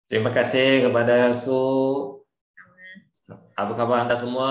Terima kasih kepada Su. Apa khabar anda semua?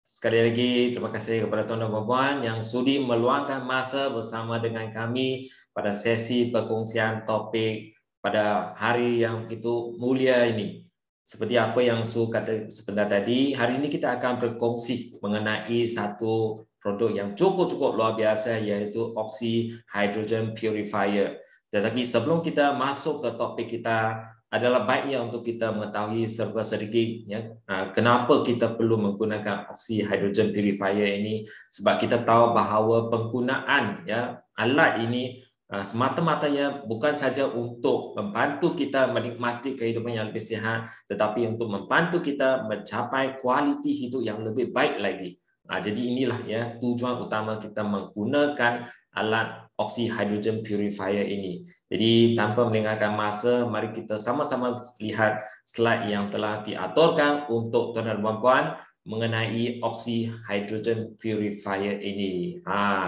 Sekali lagi terima kasih kepada tuan dan puan yang sudi meluangkan masa bersama dengan kami pada sesi perkongsian topik pada hari yang begitu mulia ini. Seperti apa yang Su kata sebentar tadi, hari ini kita akan berkongsi mengenai satu produk yang cukup luar biasa, iaitu Oxy Hydrogen Purifier. Tetapi sebelum kita masuk ke topik kita, adalah baiknya untuk kita mengetahui serba sedikit ya, kenapa kita perlu menggunakan Oxy Hydrogen Purifier ini, sebab kita tahu bahawa penggunaan ya alat ini semata-matanya bukan saja untuk membantu kita menikmati kehidupan yang lebih sihat, tetapi untuk membantu kita mencapai kualiti hidup yang lebih baik lagi. Jadi inilah ya tujuan utama kita menggunakan alat Oxy Hydrogen Purifier ini. Jadi tanpa melengahkan masa, mari kita sama-sama lihat slide yang telah diaturkan untuk tuan dan puan mengenai Oxy Hydrogen Purifier ini.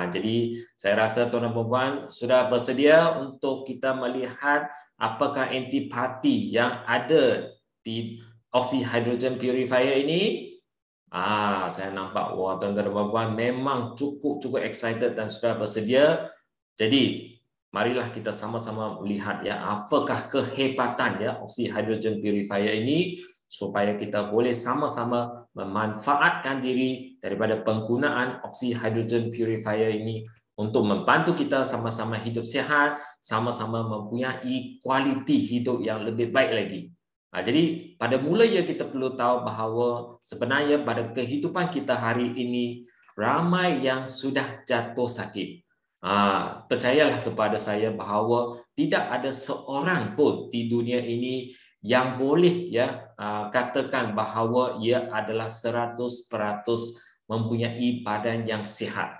Jadi saya rasa tuan dan puan sudah bersedia untuk kita melihat apakah antipati yang ada di Oxy Hydrogen Purifier ini. Saya nampak wah tuan dan puan memang cukup excited dan sudah bersedia. Jadi marilah kita sama-sama melihat ya apakah kehebatan ya Oxy Hydrogen Purifier ini, supaya kita boleh sama-sama memanfaatkan diri daripada penggunaan Oxy Hydrogen Purifier ini untuk membantu kita sama-sama hidup sihat, sama-sama mempunyai kualiti hidup yang lebih baik lagi. Jadi pada mulanya kita perlu tahu bahawa sebenarnya pada kehidupan kita hari ini ramai yang sudah jatuh sakit. Percayalah kepada saya bahawa tidak ada seorang pun di dunia ini yang boleh ya katakan bahawa ia adalah 100% mempunyai badan yang sihat.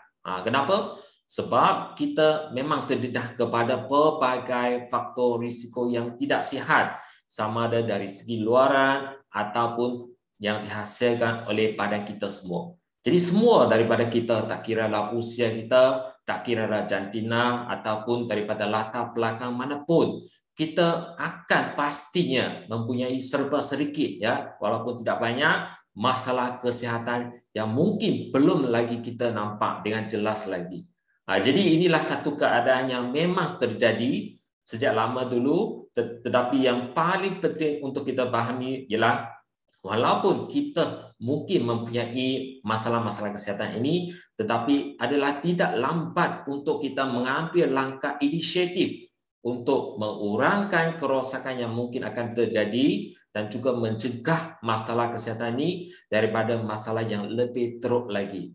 Kenapa? Sebab kita memang terdedah kepada pelbagai faktor risiko yang tidak sihat, sama ada dari segi luaran ataupun yang dihasilkan oleh badan kita semua. Jadi semua daripada kita, tak kiralah usia kita, tak kiralah jantina ataupun daripada latar belakang manapun, kita akan pastinya mempunyai serba sedikit ya, walaupun tidak banyak, masalah kesihatan yang mungkin belum lagi kita nampak dengan jelas lagi. Jadi inilah satu keadaan yang memang terjadi sejak lama dulu, tetapi yang paling penting untuk kita pahami ialah walaupun kita mungkin mempunyai masalah-masalah kesihatan ini, tetapi adalah tidak lambat untuk kita mengambil langkah inisiatif untuk mengurangkan kerosakan yang mungkin akan terjadi dan juga mencegah masalah kesihatan ini daripada masalah yang lebih teruk lagi.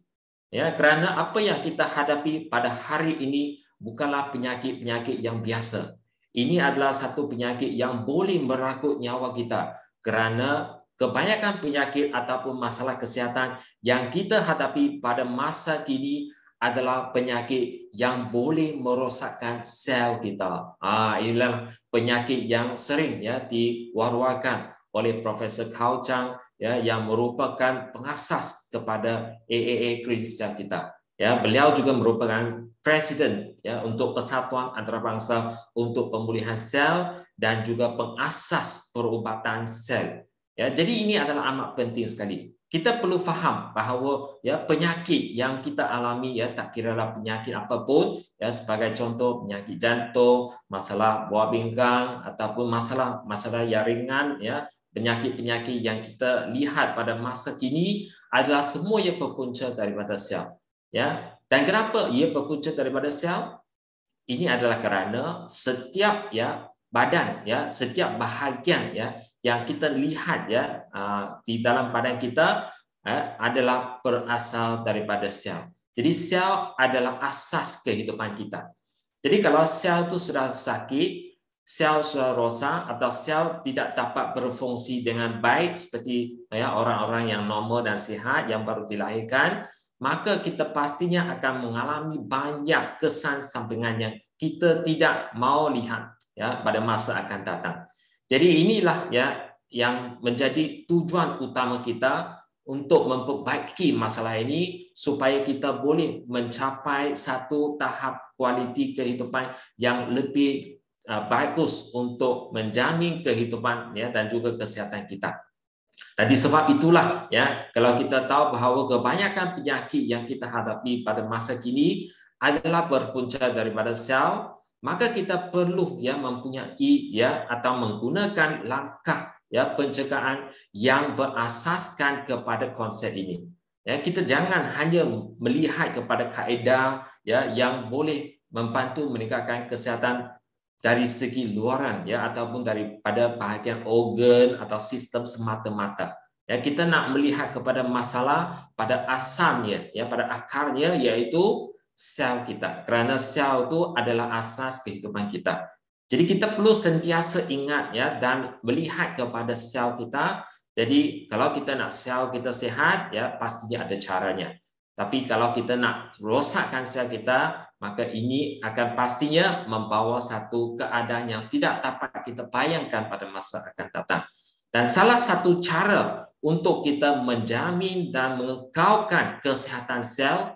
Ya, kerana apa yang kita hadapi pada hari ini bukanlah penyakit-penyakit yang biasa. Ini adalah satu penyakit yang boleh merakut nyawa kita, kerana kebanyakan penyakit ataupun masalah kesihatan yang kita hadapi pada masa kini adalah penyakit yang boleh merosakkan sel kita. Inilah penyakit yang sering ya diwar-warkan oleh Profesor Carl Chang ya, yang merupakan pengasas kepada AAA Green Cell kita. Ya, beliau juga merupakan presiden ya untuk Persatuan Antarabangsa untuk Pemulihan Sel dan juga pengasas perubatan sel. Ya, jadi ini adalah amat penting sekali. Kita perlu faham bahawa ya penyakit yang kita alami ya tak kiralah penyakit apapun ya, sebagai contoh penyakit jantung, masalah buah pinggang ataupun masalah yang ringan ya, penyakit-penyakit yang kita lihat pada masa kini adalah semua yang berpunca daripada sel. Ya, dan kenapa ia berpunca daripada sel? Ini adalah kerana setiap ya badan ya, setiap bahagian ya yang kita lihat ya di dalam badan kita adalah berasal daripada sel. Jadi sel adalah asas kehidupan kita. Jadi kalau sel itu sudah sakit, sel sudah rosak atau sel tidak dapat berfungsi dengan baik seperti ya orang-orang yang normal dan sihat yang baru dilahirkan, maka kita pastinya akan mengalami banyak kesan sampingan yang kita tidak mau lihat ya pada masa akan datang. Jadi inilah ya yang menjadi tujuan utama kita untuk memperbaiki masalah ini supaya kita boleh mencapai satu tahap kualiti kehidupan yang lebih bagus untuk menjamin kehidupan ya dan juga kesehatan kita. Tadi sebab itulah ya, kalau kita tahu bahawa kebanyakan penyakit yang kita hadapi pada masa kini adalah berpunca daripada sel, maka kita perlu ya mempunyai ya atau menggunakan langkah ya pencegahan yang berasaskan kepada konsep ini. Ya, kita jangan hanya melihat kepada kaedah ya yang boleh membantu meningkatkan kesihatan dari segi luaran ya ataupun daripada bahagian organ atau sistem semata-mata. Ya, kita nak melihat kepada masalah pada asalnya ya, pada akarnya, iaitu sel kita. Kerana sel itu adalah asas kehidupan kita. Jadi kita perlu sentiasa ingat ya dan melihat kepada sel kita. Jadi kalau kita nak sel kita sihat ya, pastinya ada caranya. Tapi kalau kita nak rosakkan sel kita, maka ini akan pastinya membawa satu keadaan yang tidak dapat kita bayangkan pada masa akan datang. Dan salah satu cara untuk kita menjamin dan mengekalkan kesihatan sel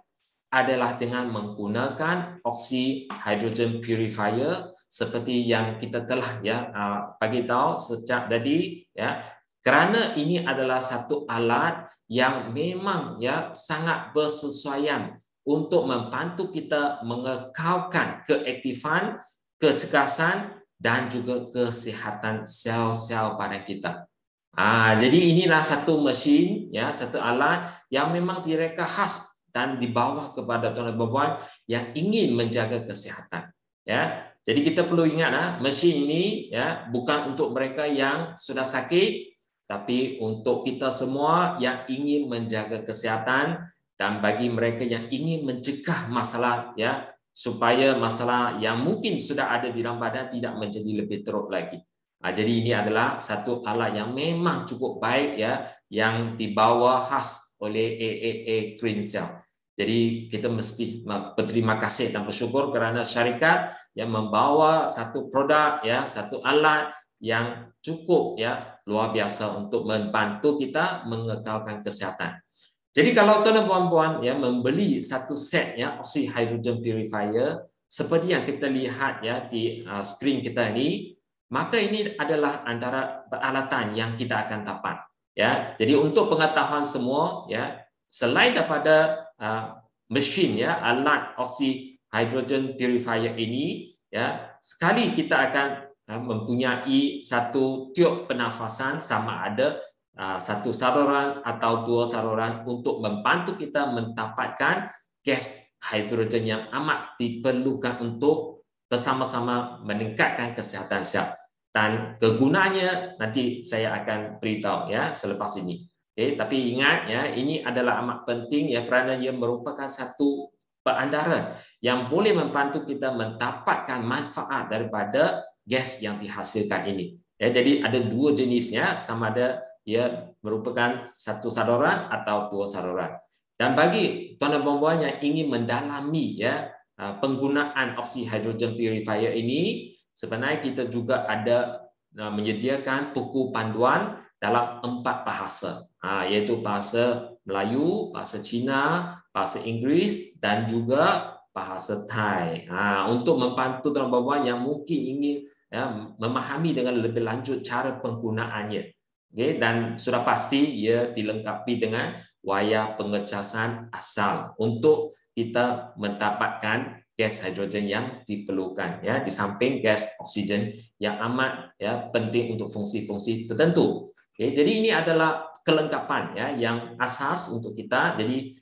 adalah dengan menggunakan oksi hydrogen purifier seperti yang kita telah ya bagi tahu sejak tadi ya. Kerana ini adalah satu alat yang memang ya sangat bersesuaian untuk membantu kita mengekalkan keaktifan, kecergasan dan juga kesihatan sel-sel badan kita. Jadi inilah satu mesin ya, satu alat yang memang direka khas dan dibawa kepada tuan dan puan yang ingin menjaga kesihatan. Ya, jadi kita perlu ingat mesin ini ya bukan untuk mereka yang sudah sakit, tapi untuk kita semua yang ingin menjaga kesihatan dan bagi mereka yang ingin mencegah masalah ya, supaya masalah yang mungkin sudah ada di dalam badan tidak menjadi lebih teruk lagi. Jadi ini adalah satu alat yang memang cukup baik ya, yang dibawa khas oleh AAA Green Cell. Jadi kita mesti berterima kasih dan bersyukur kerana syarikat yang membawa satu produk ya, satu alat yang cukup ya luar biasa untuk membantu kita mengekalkan kesihatan. Jadi kalau tuan dan puan-puan ya membeli satu set ya oksi hydrogen purifier seperti yang kita lihat ya di skrin kita ini, maka ini adalah antara peralatan yang kita akan dapat ya. Jadi untuk pengetahuan semua ya, selain daripada mesin ya alat oksi hydrogen purifier ini ya, sekali kita akan mempunyai satu tiup pernafasan, sama ada satu saluran atau dua saluran untuk membantu kita mendapatkan gas hidrogen yang amat diperlukan untuk bersama-sama meningkatkan kesihatan sel. Dan kegunaannya nanti saya akan beritahu ya selepas ini. Tapi ingat ya, ini adalah amat penting ya kerana ia merupakan satu perantara yang boleh membantu kita mendapatkan manfaat daripada gas yang dihasilkan ini. Ya, jadi ada dua jenisnya, sama ada ia merupakan satu saluran atau dua saluran. Dan bagi tuan dan puan yang ingin mendalami ya penggunaan oksi hydrogen purifier ini, sebenarnya kita juga ada menyediakan buku panduan dalam 4 bahasa, iaitu bahasa Melayu, bahasa Cina, bahasa Inggeris dan juga bahasa Thai. Untuk membantu tuan dan puan yang mungkin ingin ya, memahami dengan lebih lanjut cara penggunaannya. Dan sudah pasti ia dilengkapi dengan wayar pengecasan asal untuk kita mendapatkan gas hidrogen yang diperlukan ya, di samping gas oksigen yang amat ya penting untuk fungsi-fungsi tertentu. Jadi ini adalah kelengkapan ya yang asas untuk kita. Jadi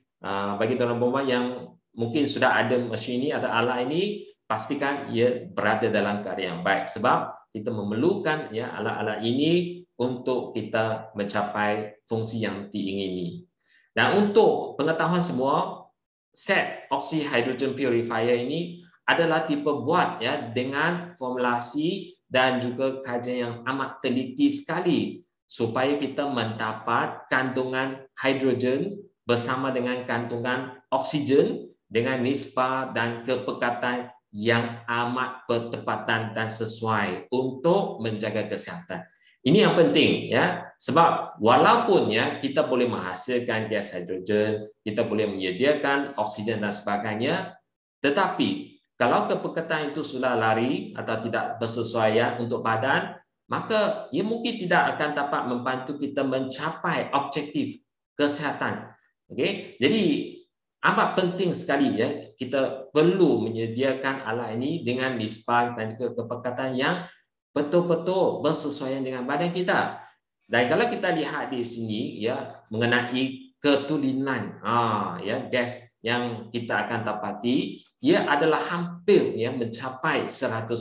bagi tuan dan puan yang mungkin sudah ada mesin ini atau alat ini, pastikan ia berada dalam keadaan yang baik, sebab kita memerlukan ya alat-alat ini untuk kita mencapai fungsi yang diingini. Dan untuk pengetahuan semua, set oksi hydrogen purifier ini adalah diperbuat ya dengan formulasi dan juga kajian yang amat teliti sekali supaya kita mendapat kandungan hidrogen bersama dengan kandungan oksigen dengan nisbah dan kepekatan yang amat bertepatan dan sesuai untuk menjaga kesihatan. Ini yang penting ya, sebab walaupun ya kita boleh menghasilkan gas hidrogen, kita boleh menyediakan oksigen dan sebagainya, tetapi kalau kepekatan itu sudah lari atau tidak bersesuaian untuk badan, maka ia mungkin tidak akan dapat membantu kita mencapai objektif kesihatan. Okey, jadi amat penting sekali ya kita perlu menyediakan alat ini dengan nisbah dan juga kepekatan yang betul-betul bersesuaian dengan badan kita. Dan kalau kita lihat di sini ya mengenai ketulinan ya gas yang kita akan dapati, ia adalah hampir ya mencapai 100%.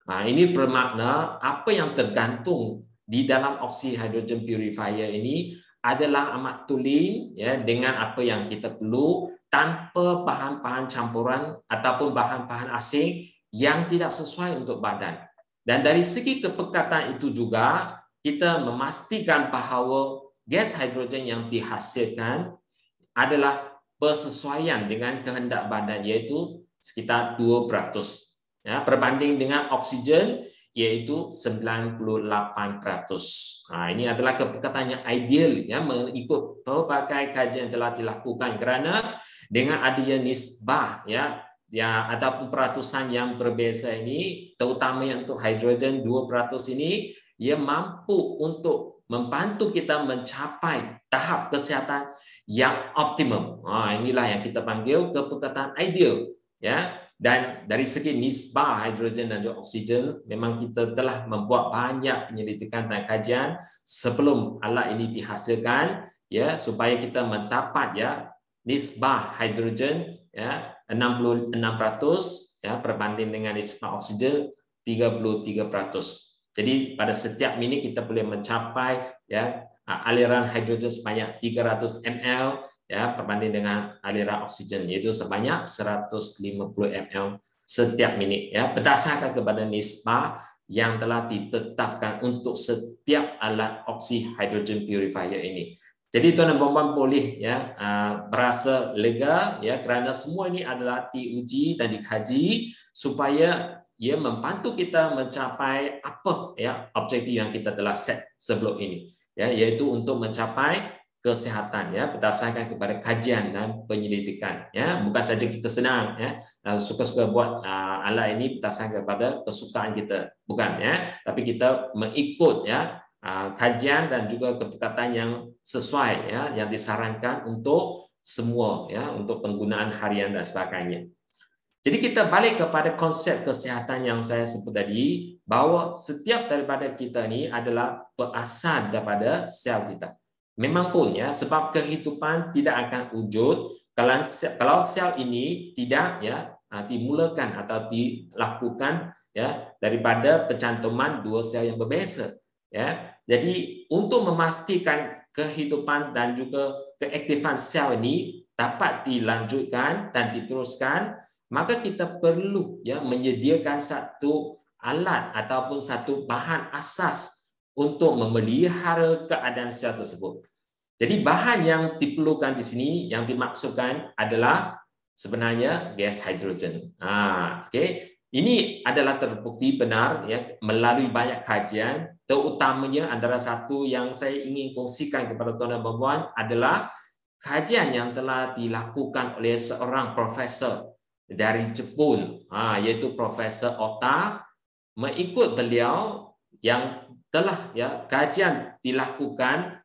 Ini bermakna apa yang tergantung di dalam oksi hidrogen purifier ini adalah amat tulen ya dengan apa yang kita perlu tanpa bahan-bahan campuran ataupun bahan-bahan asing yang tidak sesuai untuk badan. Dan dari segi kepekatan itu juga kita memastikan bahawa gas hidrogen yang dihasilkan adalah bersesuaian dengan kehendak badan, iaitu sekitar 2%. Ya, berbanding dengan oksigen, iaitu 98%. Ini adalah kepekatan yang ideal ya, mengikut pelbagai kajian yang telah dilakukan, kerana dengan adanya nisbah ya ataupun peratusan yang berbeza ini, terutama yang untuk hidrogen 2% ini, ia mampu untuk membantu kita mencapai tahap kesihatan yang optimum. Inilah yang kita panggil kepekatan ideal ya. Dan dari segi nisbah hidrogen dan juga oksigen, memang kita telah membuat banyak penyelidikan dan kajian sebelum alat ini dihasilkan ya, supaya kita mendapat ya nisbah hidrogen ya 66% ya berbanding dengan nisbah oksigen 33%. Jadi pada setiap minit kita boleh mencapai ya aliran hidrogen sebanyak 300 ml ya berbanding dengan aliran oksigen, yaitu sebanyak 150 ml setiap minit ya, berdasarkan kepada nisbah yang telah ditetapkan untuk setiap alat oksi hidrogen purifier ini. Jadi tuan dan puan boleh ya berasa lega ya, kerana semua ini adalah diuji dan dikaji supaya ia membantu kita mencapai apa ya objektif yang kita telah set sebelum ini ya, iaitu untuk mencapai kesihatan ya berdasarkan kepada kajian dan penyelidikan ya. Bukan saja kita senang ya suka-suka buat alat ini berdasarkan kepada kesukaan kita, bukan ya, tapi kita mengikut ya kajian dan juga kepekatan yang sesuai ya yang disarankan untuk semua ya, untuk penggunaan harian dan sebagainya. Jadi kita balik kepada konsep kesihatan yang saya sebut tadi, bahawa setiap daripada kita ni adalah berasal daripada sel kita. Memang pun ya, sebab kehidupan tidak akan wujud kalau sel ini tidak ya dimulakan atau dilakukan ya daripada pencantuman dua sel yang berbeza ya. Jadi untuk memastikan kehidupan dan juga keaktifan sel ini dapat dilanjutkan dan diteruskan, maka kita perlu ya menyediakan satu alat ataupun satu bahan asas untuk memelihara keadaan sel tersebut. Jadi bahan yang diperlukan di sini yang dimaksudkan adalah sebenarnya gas hidrogen. Okey. Ini adalah terbukti benar ya melalui banyak kajian, terutamanya antara satu yang saya ingin kongsikan kepada tuan dan puan adalah kajian yang telah dilakukan oleh seorang profesor dari Jepun, yaitu Profesor Ota. Mengikut beliau yang telah ya kajian dilakukan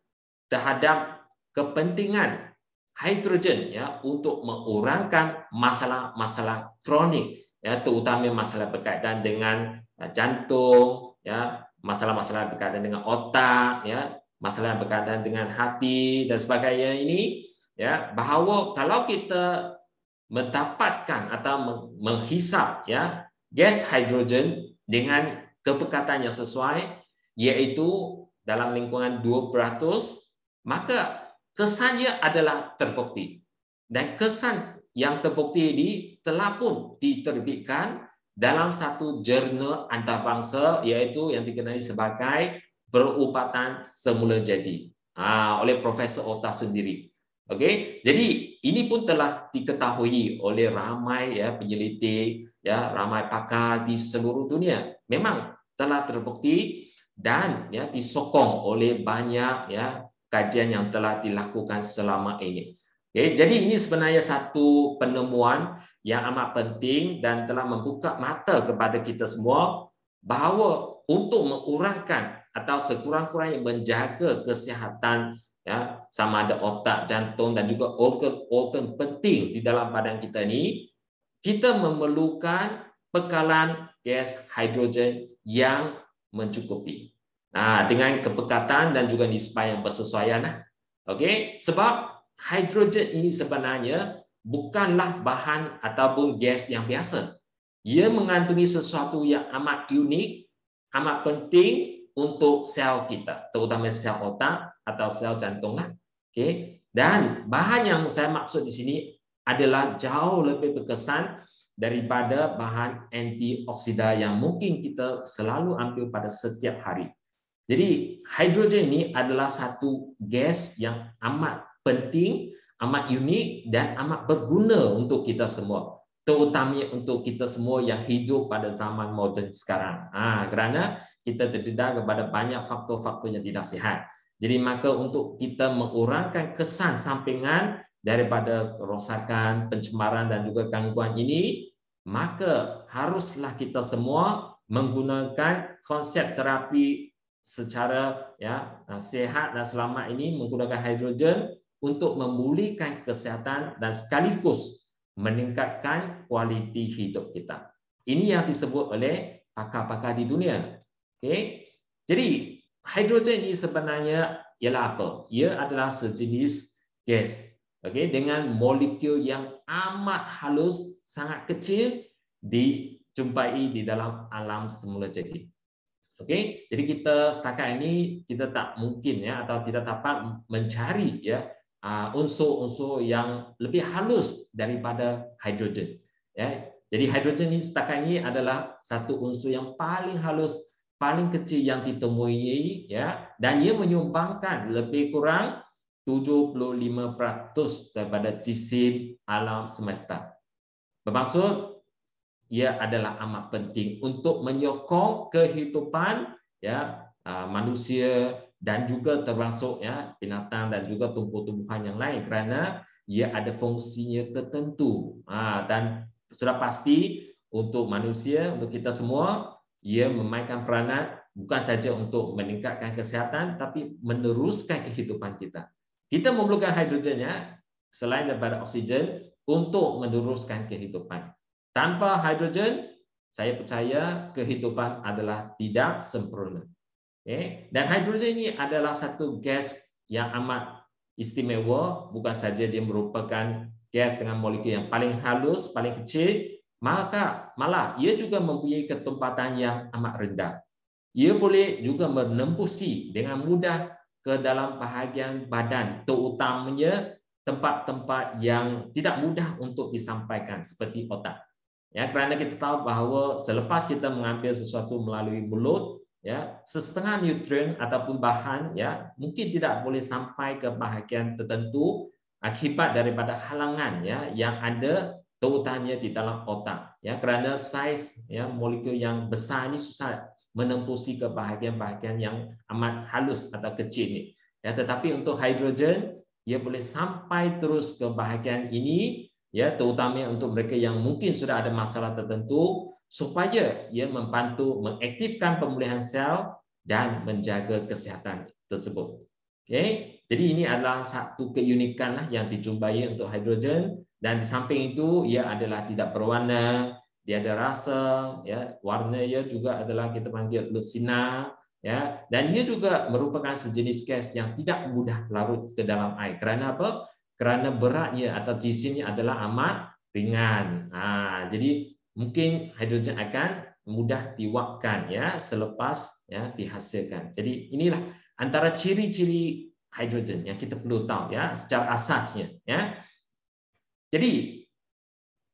terhadap kepentingan hidrogen ya untuk mengurangkan masalah-masalah kronik ya, terutama masalah berkaitan dengan jantung ya, masalah-masalah berkaitan dengan otak ya, masalah berkaitan dengan hati dan sebagainya ini ya, bahawa kalau kita mendapatkan atau menghisap ya gas hidrogen dengan kepekatan yang sesuai, iaitu dalam lingkungan 2%, maka kesannya adalah terbukti. Dan kesan yang terbukti ini telah pun diterbitkan dalam satu jurnal antarabangsa, iaitu yang dikenali sebagai Perubatan Semula Jadi oleh Profesor Ota sendiri. Okey, jadi ini pun telah diketahui oleh ramai ya penyelidik ya, ramai pakar di seluruh dunia. Memang telah terbukti dan ya disokong oleh banyak ya kajian yang telah dilakukan selama ini. Okay, jadi ini sebenarnya satu penemuan yang amat penting dan telah membuka mata kepada kita semua bahawa untuk mengurangkan atau sekurang-kurangnya menjaga kesihatan, ya, sama ada otak, jantung dan juga organ-organ penting di dalam badan kita ini, kita memerlukan bekalan gas hidrogen yang mencukupi. Nah, dengan kepekatan dan juga nisbah yang bersesuaian. Okey, sebab hidrogen ini sebenarnya bukanlah bahan ataupun gas yang biasa. Ia mengandungi sesuatu yang amat unik, amat penting untuk sel kita, terutama sel otak atau sel jantung lah. Okey, dan bahan yang saya maksud di sini adalah jauh lebih berkesan daripada bahan antioksida yang mungkin kita selalu ambil pada setiap hari. Jadi hidrogen ini adalah satu gas yang amat penting, amat unik dan amat berguna untuk kita semua, terutamanya untuk kita semua yang hidup pada zaman moden sekarang. Kerana kita terdedah kepada banyak faktor-faktor yang tidak sihat. Jadi maka untuk kita mengurangkan kesan sampingan daripada kerosakan, pencemaran dan juga gangguan ini, maka haruslah kita semua menggunakan konsep terapi secara sehat dan selamat ini menggunakan hidrogen untuk memulihkan kesihatan dan sekaligus meningkatkan kualiti hidup kita. Ini yang disebut oleh pakar-pakar di dunia. Okay? Jadi hidrogen ini sebenarnya ialah apa? Ia adalah sejenis gas, okay, dengan molekul yang amat halus, sangat kecil, dijumpai di dalam alam semula jadi. Okey, jadi kita setakat ini kita tak mungkin atau tidak dapat mencari unsur-unsur yang lebih halus daripada hidrogen. Jadi hidrogen ini setakat ini adalah satu unsur yang paling halus, paling kecil yang ditemui dan ia menyumbangkan lebih kurang 75% daripada jisim alam semesta. Bermaksud ia adalah amat penting untuk menyokong kehidupan manusia dan juga termasuk binatang dan juga tumbuh-tumbuhan yang lain kerana ia ada fungsinya tertentu. Dan sudah pasti untuk manusia, untuk kita semua, ia memainkan peranan bukan saja untuk meningkatkan kesihatan tapi meneruskan kehidupan kita. Kita memerlukan hidrogennya selain daripada oksigen untuk meneruskan kehidupan. Tanpa hidrogen, saya percaya kehidupan adalah tidak sempurna. Dan hidrogen ini adalah satu gas yang amat istimewa, bukan saja dia merupakan gas dengan molekul yang paling halus, paling kecil, maka malah ia juga mempunyai ketempatan yang amat rendah. Ia boleh juga menembusi dengan mudah ke dalam bahagian badan, terutamanya tempat-tempat yang tidak mudah untuk disampaikan seperti otak. Kerana kita tahu bahawa selepas kita mengambil sesuatu melalui mulut, setengah nutrien ataupun bahan mungkin tidak boleh sampai ke bahagian tertentu akibat daripada halangan yang ada terutamanya di dalam otak. Kerana saiz molekul yang besar ini susah menembusi ke bahagian-bahagian yang amat halus atau kecil ini. Tetapi untuk hidrogen, ia boleh sampai terus ke bahagian ini, terutama untuk mereka yang mungkin sudah ada masalah tertentu, supaya ia membantu mengaktifkan pemulihan sel dan menjaga kesihatan tersebut. Okay? Jadi ini adalah satu keunikan yang dijumpai untuk hidrogen, dan di samping itu ia adalah tidak berwarna, dia ada rasa, warna ia juga adalah kita panggil lucina, dan ia juga merupakan sejenis gas yang tidak mudah larut ke dalam air. Kerana apa? Kerana beratnya atau jisimnya adalah amat ringan. Jadi mungkin hidrogen akan mudah diuapkan selepas dihasilkan. Jadi inilah antara ciri-ciri hidrogen yang kita perlu tahu secara asasnya. Jadi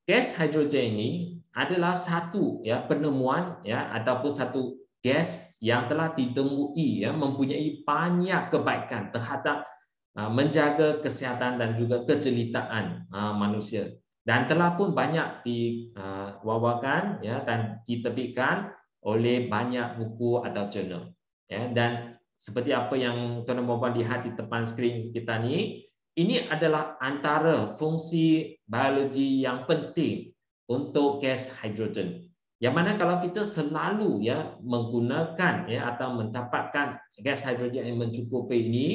gas hidrogen ini adalah satu penemuan ataupun satu gas yang telah ditemui mempunyai banyak kebaikan terhadap menjaga kesihatan dan juga kejelitaan manusia, dan telah pun banyak diwawakan dan diterbitkan oleh banyak buku atau jurnal. Dan seperti apa yang tuan-tuan dan puan lihat di depan skrin kita ni, ini adalah antara fungsi biologi yang penting untuk gas hidrogen. Yang mana kalau kita selalu ya menggunakan ya atau mendapatkan gas hidrogen yang mencukupi ini,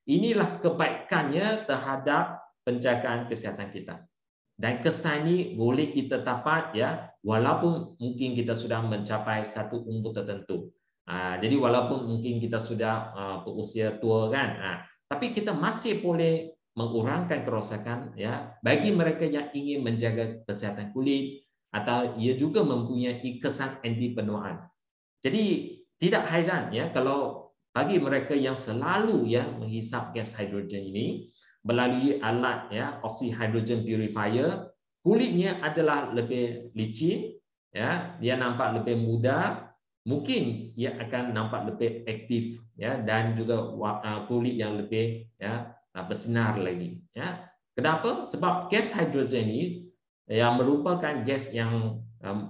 inilah kebaikannya terhadap penjagaan kesihatan kita. Dan kesan ini boleh kita dapat ya walaupun mungkin kita sudah mencapai satu umur tertentu. Jadi walaupun mungkin kita sudah berusia tua kan, tapi kita masih boleh mengurangkan kerosakan ya bagi mereka yang ingin menjaga kesihatan kulit, atau ia juga mempunyai kesan anti penuaan. Jadi tidak heran ya kalau bagi mereka yang selalu ya menghisap gas hidrogen ini melalui alat ya oksi hydrogen purifier, kulitnya adalah lebih licin ya, dia nampak lebih muda, mungkin ia akan nampak lebih aktif ya, dan juga kulit yang lebih ya bersinar lagi ya. Kenapa? Sebab gas hidrogen ini yang merupakan gas yang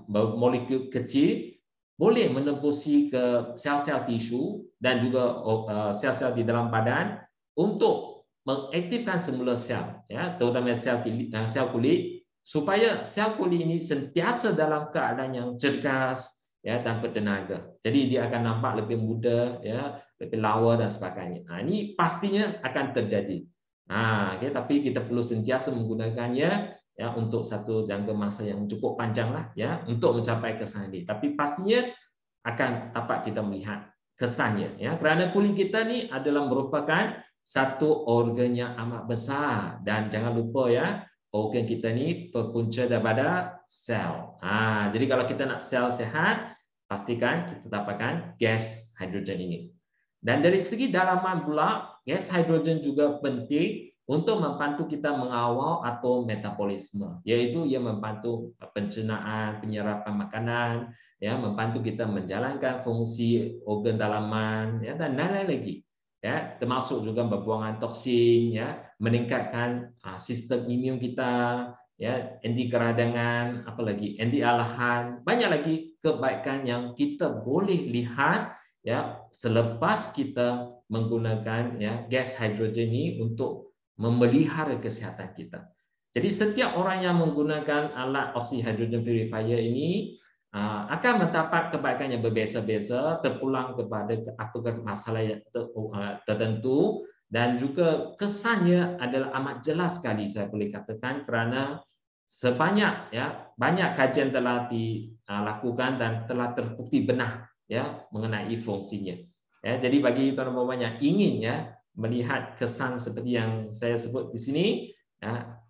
molekul kecil boleh menembusi ke sel-sel tisu dan juga sel-sel di dalam badan untuk mengaktifkan semula sel ya, terutama sel kulit, supaya sel kulit ini sentiasa dalam keadaan yang cergas ya dan bertenaga. Jadi dia akan nampak lebih muda ya, lebih lawa dan sebagainya. Ini pastinya akan terjadi. Tapi kita perlu sentiasa menggunakannya ya untuk satu jangka masa yang cukup panjang lah ya untuk mencapai kesan ini. Tapi pastinya akan dapat kita melihat kesannya ya, kerana kulit kita ni adalah merupakan satu organ yang amat besar, dan jangan lupa ya organ kita ni berpunca daripada sel. Jadi kalau kita nak sel sehat, pastikan kita dapatkan gas hidrogen ini. Dan dari segi dalaman pula, gas hidrogen juga penting untuk membantu kita mengawal atau metabolisme, yaitu ia membantu pencernaan, penyerapan makanan, ya, membantu kita menjalankan fungsi organ dalaman, ya, dan lain-lain lagi, ya, termasuk juga pembuangan toksin, ya, meningkatkan sistem imun kita, ya, anti keradangan, apalagi anti alahan, banyak lagi kebaikan yang kita boleh lihat, ya, selepas kita menggunakan ya gas hidrogen ini untuk memelihara kesihatan kita. Jadi setiap orang yang menggunakan alat oksi hydrogen purifier ini akan mendapat kebaikan yang berbeza-beza, terpulang kepada apakah masalah yang tertentu, dan juga kesannya adalah amat jelas sekali saya boleh katakan, kerana banyak kajian telah dilakukan dan telah terbukti benar ya mengenai fungsinya. Ya, jadi bagi tuan-tuan yang ingin ya melihat kesan seperti yang saya sebut di sini, ya,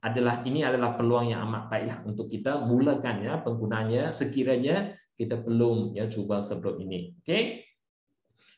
ini adalah peluang yang amat baiklah untuk kita mulakan ya penggunaannya sekiranya kita belum ya cuba sebelum ini. Okey.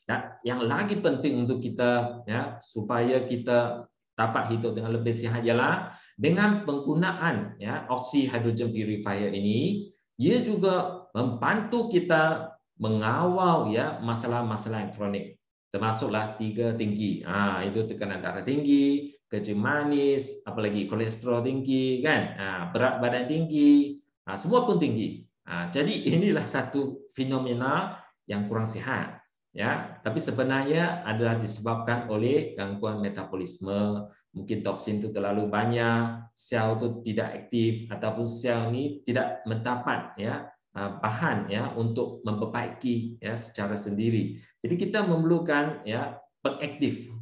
Dan yang lagi penting untuk kita ya supaya kita dapat hidup dengan lebih sihat ialah dengan penggunaan ya oksi hydrogen purifier ini, ia juga membantu kita mengawal ya masalah-masalah kronik. Termasuklah 3 tinggi. Itu tekanan darah tinggi, kencing manis, apalagi kolesterol tinggi, kan? Berat badan tinggi, semua pun tinggi. Jadi inilah satu fenomena yang kurang sihat, ya. Tapi sebenarnya adalah disebabkan oleh gangguan metabolisme. Mungkin toksin itu terlalu banyak, sel itu tidak aktif, ataupun sel ini tidak mendapat ya bahan ya untuk memperbaiki ya secara sendiri. Jadi kita memerlukan ya pengaktif,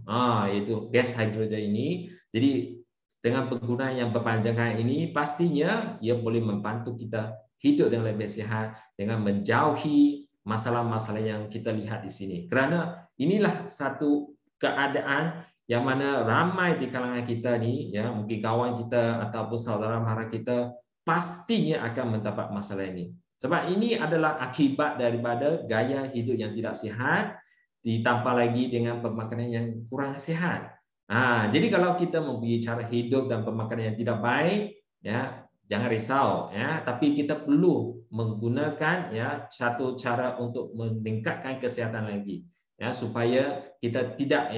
yaitu gas hidrogen ini. Jadi dengan penggunaan yang berpanjangan ini pastinya ia boleh membantu kita hidup dengan lebih sehat dengan menjauhi masalah-masalah yang kita lihat di sini. Kerana inilah satu keadaan yang mana ramai di kalangan kita ni ya, mungkin kawan kita ataupun saudara mara kita pastinya akan mendapat masalah ini. Sebab ini adalah akibat daripada gaya hidup yang tidak sihat, ditambah lagi dengan pemakanan yang kurang sihat. Jadi kalau kita mempunyai cara hidup dan pemakanan yang tidak baik, ya jangan risau, ya. Tapi kita perlu menggunakan ya satu cara untuk meningkatkan kesihatan lagi, ya, supaya kita tidak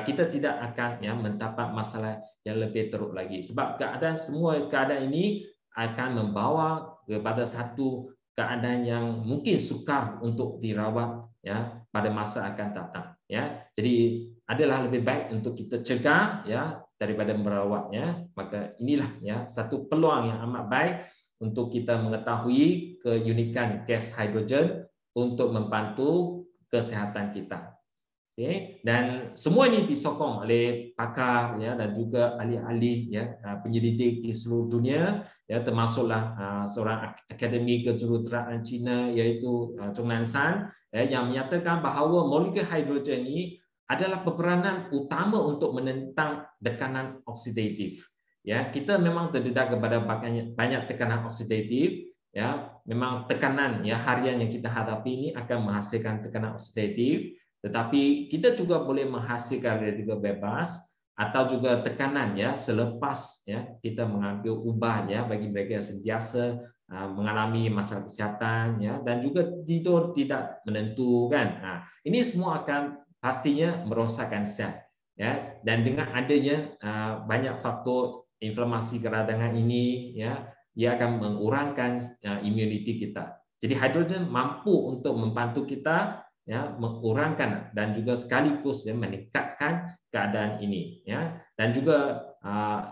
kita tidak akan ya mendapat masalah yang lebih teruk lagi. Sebab semua keadaan ini akan membawa kepada satu keadaan yang mungkin sukar untuk dirawat ya pada masa akan datang ya. Jadi adalah lebih baik untuk kita cegah ya daripada merawatnya. Maka inilah ya satu peluang yang amat baik untuk kita mengetahui keunikan gas hidrogen untuk membantu kesihatan kita. Okay. Dan semua ini disokong oleh pakar ya dan juga ahli-ahli ya penyelidik di seluruh dunia ya termasuklah seorang akademi kejuruteraan Cina iaitu Zhong Nanshan ya, yang menyatakan bahawa molekul hidrogen ini adalah peperanan utama untuk menentang tekanan oksidatif. Ya, kita memang terdedah kepada banyak tekanan oksidatif ya, memang tekanan ya harian yang kita hadapi ini akan menghasilkan tekanan oksidatif. Tetapi kita juga boleh menghasilkan radikal bebas atau juga tekanan ya selepas ya kita mengambil ubat ya bagi mereka yang sentiasa mengalami masalah kesihatan ya dan juga tidur tidak menentu kan. Ini semua akan pastinya merosakkan sel ya, dan dengan adanya banyak faktor inflamasi keradangan ini ya ia akan mengurangkan imuniti kita. Jadi hidrogen mampu untuk membantu kita ya mengurangkan dan juga sekaligus ya meningkatkan keadaan ini ya. Dan juga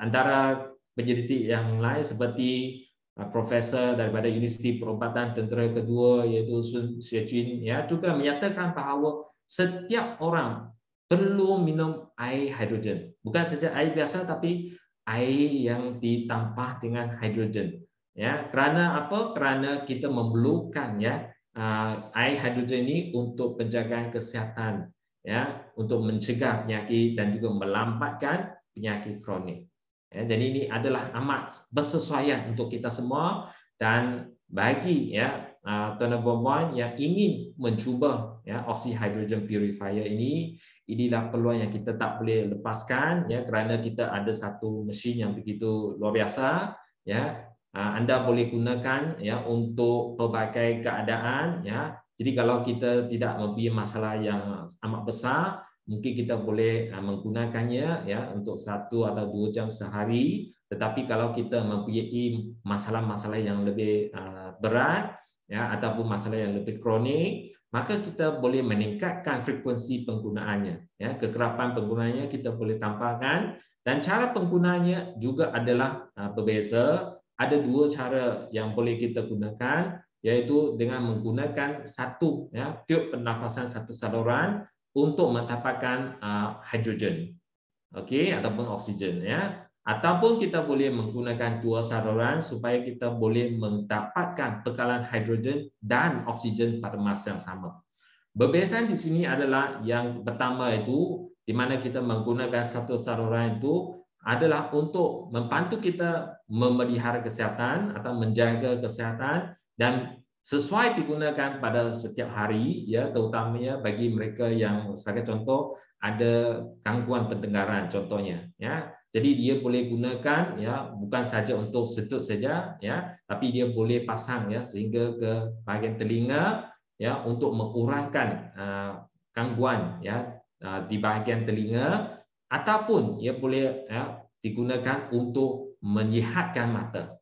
antara peneliti yang lain seperti profesor daripada Universiti Perubatan Tentera Kedua iaitu Sun Xuejun ya juga menyatakan bahawa setiap orang perlu minum air hidrogen, bukan saja air biasa tapi air yang ditambah dengan hidrogen ya. Kerana apa? Kerana kita memerlukan ya air hidrogen ini untuk penjagaan kesihatan ya, untuk mencegah penyakit dan juga melambatkan penyakit kronik ya. Jadi ini adalah amat bersesuaian untuk kita semua dan bagi ya tuan-tuan dan puan yang ingin mencuba ya oksi hydrogen purifier ini, inilah peluang yang kita tak boleh lepaskan ya, kerana kita ada satu mesin yang begitu luar biasa ya. Anda boleh gunakan ya untuk pelbagai keadaan ya. Jadi kalau kita tidak mempunyai masalah yang amat besar, mungkin kita boleh menggunakannya ya untuk 1 atau 2 jam sehari. Tetapi kalau kita mempunyai masalah-masalah yang lebih berat ya ataupun masalah yang lebih kronik, maka kita boleh meningkatkan frekuensi penggunaannya ya. Kekerapan penggunaannya kita boleh tambahkan dan cara penggunaannya juga adalah berbeza. Ada 2 cara yang boleh kita gunakan, yaitu dengan menggunakan satu ya tiub pernafasan satu saluran untuk mendapatkan hidrogen, okey, ataupun oksigen ya. Ataupun kita boleh menggunakan 2 saluran supaya kita boleh mendapatkan bekalan hidrogen dan oksigen pada masa yang sama. Perbezaan di sini adalah yang pertama itu di mana kita menggunakan satu saluran itu adalah untuk membantu kita memelihara kesihatan atau menjaga kesihatan dan sesuai digunakan pada setiap hari ya, terutamanya bagi mereka yang sebagai contoh ada gangguan pendengaran contohnya ya. Jadi dia boleh gunakan ya bukan saja untuk sedut saja ya, tapi dia boleh pasang ya sehingga ke bahagian telinga ya untuk mengurangkan gangguan ya di bahagian telinga, ataupun ia boleh ya digunakan untuk menyihatkan mata.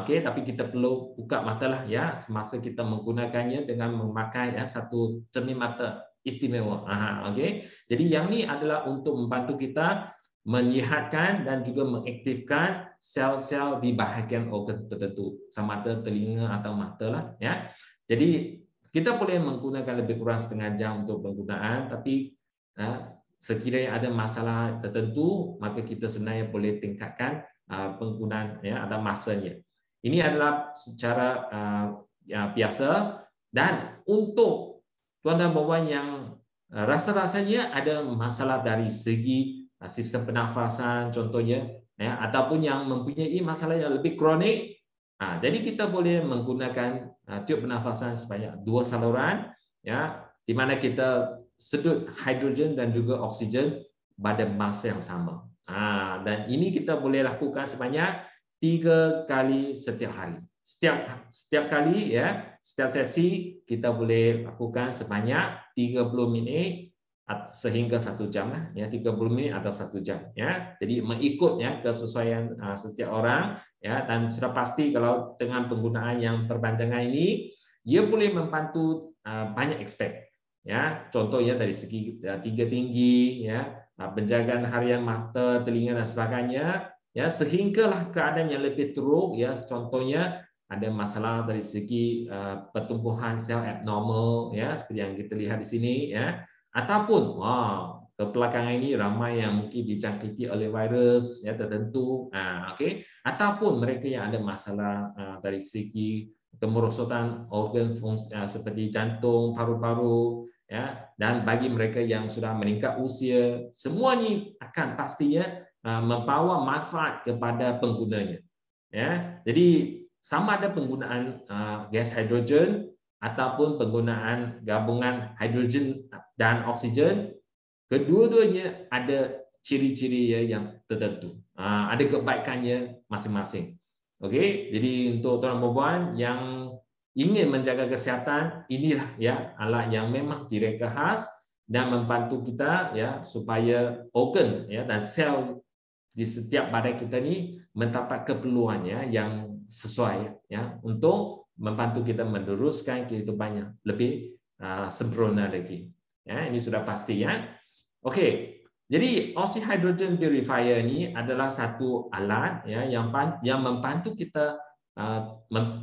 Okey, tapi kita perlu buka mata lah ya semasa kita menggunakannya dengan memakai ya satu cermin mata istimewa. Okey. Jadi yang ni adalah untuk membantu kita menyihatkan dan juga mengaktifkan sel-sel di bahagian organ tertentu, sama ada telinga atau mata lah ya. Jadi kita boleh menggunakan lebih kurang setengah jam untuk penggunaan, tapi sekiranya ada masalah tertentu, maka kita sebenarnya boleh tingkatkan penggunaan ya atau masanya. Ini adalah secara biasa. Dan untuk tuan-tuan dan puan yang rasa-rasanya ada masalah dari segi sistem pernafasan contohnya ya, ataupun yang mempunyai masalah yang lebih kronik, jadi kita boleh menggunakan tiub pernafasan sebanyak 2 saluran ya, di mana kita sedut hidrogen dan juga oksigen pada masa yang sama. Dan ini kita boleh lakukan sebanyak 3 kali setiap hari. Setiap kali ya, setiap sesi kita boleh lakukan sebanyak 30 minit sehingga 1 jam lah, ya 30 menit atau 1 jam, ya. Jadi mengikut ya kesesuaian setiap orang, ya, dan sudah pasti kalau dengan penggunaan yang terpanjangan ini, ia boleh membantu banyak aspek, ya. Contohnya dari segi tiga tinggi, ya, penjagaan harian mata, telinga dan sebagainya, ya, sehinggalah keadaan yang lebih teruk, ya. Contohnya ada masalah dari segi pertumbuhan sel abnormal, ya, seperti yang kita lihat di sini, ya. Ataupun kebelakangan ini ramai yang mungkin dijangkiti oleh virus ya tertentu, okey, ataupun mereka yang ada masalah dari segi kemerosotan organ fungsi seperti jantung, paru-paru, ya, dan bagi mereka yang sudah meningkat usia, semua ini akan pastinya membawa manfaat kepada penggunanya, ya. Jadi sama ada penggunaan gas hidrogen ataupun penggunaan gabungan hidrogen dan oksigen, kedua-duanya ada ciri-ciri yang tertentu, ada kebaikannya masing-masing. Okey, jadi untuk tuan-tuan dan puan yang ingin menjaga kesihatan, inilah ya alat yang memang direka khas dan membantu kita ya supaya organ ya dan sel di setiap badan kita ni mendapat keperluannya yang sesuai ya untuk membantu kita meneruskan kehidupan yang lebih sempurna lagi. Ya, ini sudah pasti ya. Okey. Jadi oxy hydrogen purifier ini adalah satu alat ya yang membantu kita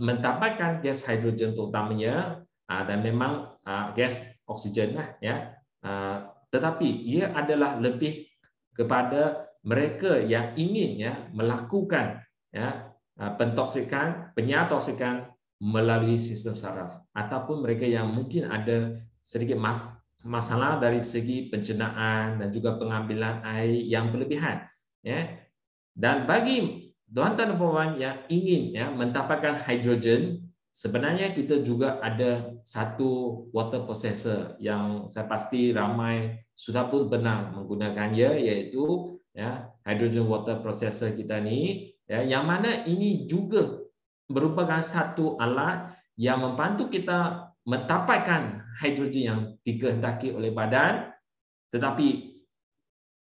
mendapatkan gas hidrogen terutamanya dan memang gas oksigen lah ya. Tetapi ia adalah lebih kepada mereka yang ingin ya melakukan ya pentoksikan, penyatoksikan melalui sistem saraf ataupun mereka yang mungkin ada sedikit masalah dari segi pencernaan dan juga pengambilan air yang berlebihan ya. Dan bagi tuan-tuan dan puan yang ingin ya mendapatkan hidrogen, sebenarnya kita juga ada satu water processor yang saya pasti ramai sudah pun pernah menggunakannya, iaitu ya hydrogen water processor kita ni ya, yang mana ini juga merupakan satu alat yang membantu kita mendapatkan hidrogen yang dikehendaki oleh badan, tetapi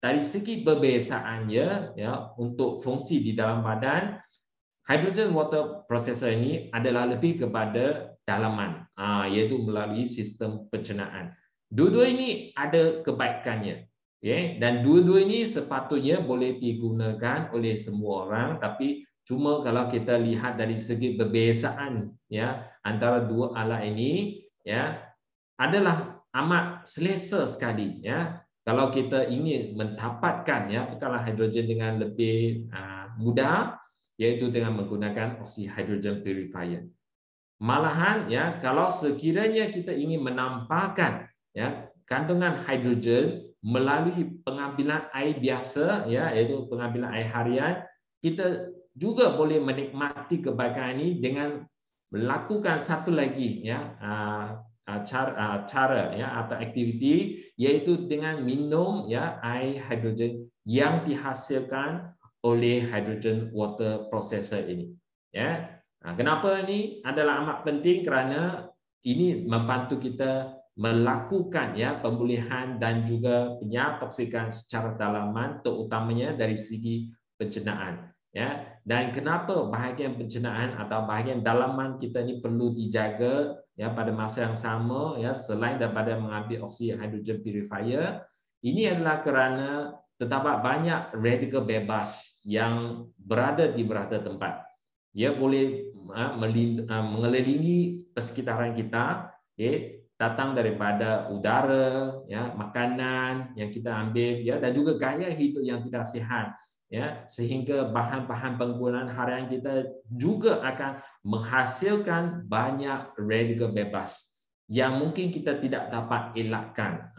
dari segi perbiasaannya ya untuk fungsi di dalam badan, hydrogen water processor ini adalah lebih kepada dalaman, iaitu melalui sistem pencernaan. Dua-dua ini ada kebaikannya, ya, dan dua-dua ini sepatutnya boleh digunakan oleh semua orang, tapi cuma kalau kita lihat dari segi perbiasaan ya antara dua alat ini ya adalah amat selesa sekali ya kalau kita ingin mendapatkan ya bekalan hidrogen dengan lebih mudah, yaitu dengan menggunakan oxy hydrogen purifier. Malahan ya kalau sekiranya kita ingin menampakkan ya kandungan hidrogen melalui pengambilan air biasa ya, iaitu pengambilan air harian, kita juga boleh menikmati kebaikan ini dengan melakukan satu lagi ya cara ya atau aktiviti, iaitu dengan minum ya air hidrogen yang dihasilkan oleh hydrogen water processor ini ya. Kenapa ini adalah amat penting? Kerana ini membantu kita melakukan ya pemulihan dan juga penyatoksikan secara dalaman, terutamanya dari segi pencernaan ya. Dan kenapa bahagian pencernaan atau bahagian dalaman kita ini perlu dijaga ya pada masa yang sama ya, selain daripada mengambil oxy hydrogen purifier, ini adalah kerana terdapat banyak radikal bebas yang berada di berada tempat. Ia boleh mengelilingi persekitaran kita, datang daripada udara, ya, makanan yang kita ambil, ya, dan juga gaya hidup yang tidak sihat, ya, sehingga bahan-bahan penggunaan harian kita juga akan menghasilkan banyak radikal bebas yang mungkin kita tidak dapat elakkan.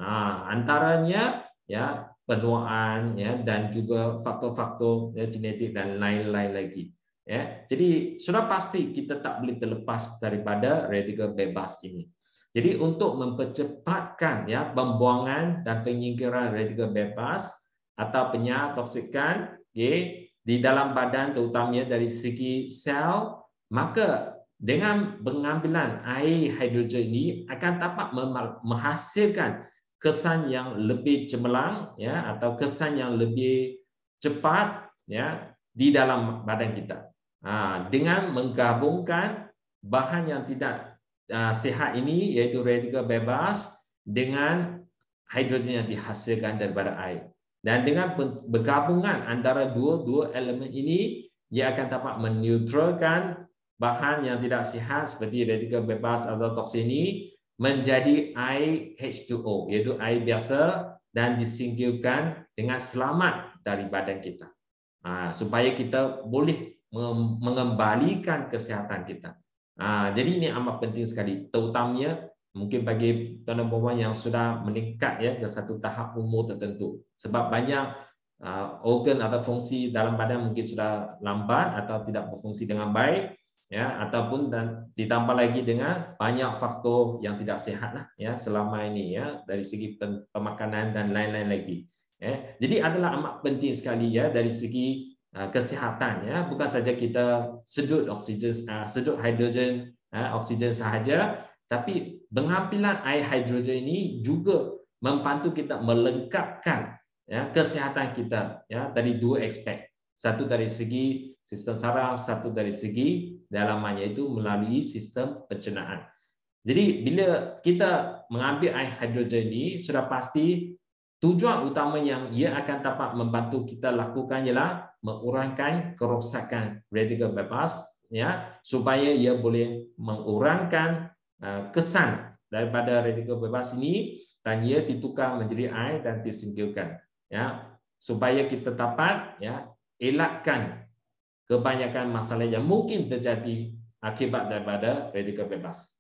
Antaranya, ya, penuaan, ya, dan juga faktor-faktor ya, genetik dan lain-lain lagi. Ya, jadi sudah pasti kita tak boleh terlepas daripada radikal bebas ini. Jadi untuk mempercepatkan ya pembuangan dan penyingkiran radikal bebas atau penyatoksikan di dalam badan, terutamanya dari segi sel, maka dengan pengambilan air hidrogen ini akan dapat menghasilkan kesan yang lebih cemerlang ya atau kesan yang lebih cepat ya di dalam badan kita. Dengan menggabungkan bahan yang tidak sihat ini yaitu radikal bebas dengan hidrogen yang dihasilkan daripada air. Dan dengan bergabungan antara dua elemen ini, ia akan dapat meneutralkan bahan yang tidak sihat seperti radikal bebas atau toksin ini menjadi air H2O, iaitu air biasa dan disingkirkan dengan selamat dari badan kita. Supaya kita boleh mengembalikan kesihatan kita. Jadi ini amat penting sekali, terutamanya mungkin bagi tuan-tuan puan yang sudah meningkat ya ke satu tahap umur tertentu. Sebab banyak organ atau fungsi dalam badan mungkin sudah lambat atau tidak berfungsi dengan baik ya, ataupun dan ditambah lagi dengan banyak faktor yang tidak sihat lah ya selama ini ya dari segi pemakanan dan lain-lain lagi. Ya. Jadi adalah amat penting sekali ya dari segi kesihatan ya, bukan saja kita sedut oksigen, sedut hidrogen, oksigen sahaja, tapi pengambilan air hidrogen ini juga membantu kita melengkapkan ya kesihatan kita ya dari dua aspek. Satu dari segi sistem saraf, satu dari segi dalamannya itu melalui sistem pencernaan. Jadi bila kita mengambil air hidrogen ini sudah pasti tujuan utama yang ia akan dapat membantu kita lakukan ialah mengurangkan kerosakan radikal bebas ya supaya ia boleh mengurangkan kesan daripada radikal bebas ini dan ia ditukar menjadi air dan disingkirkan ya supaya kita dapat ya elakkan kebanyakan masalah yang mungkin terjadi akibat daripada radikal bebas.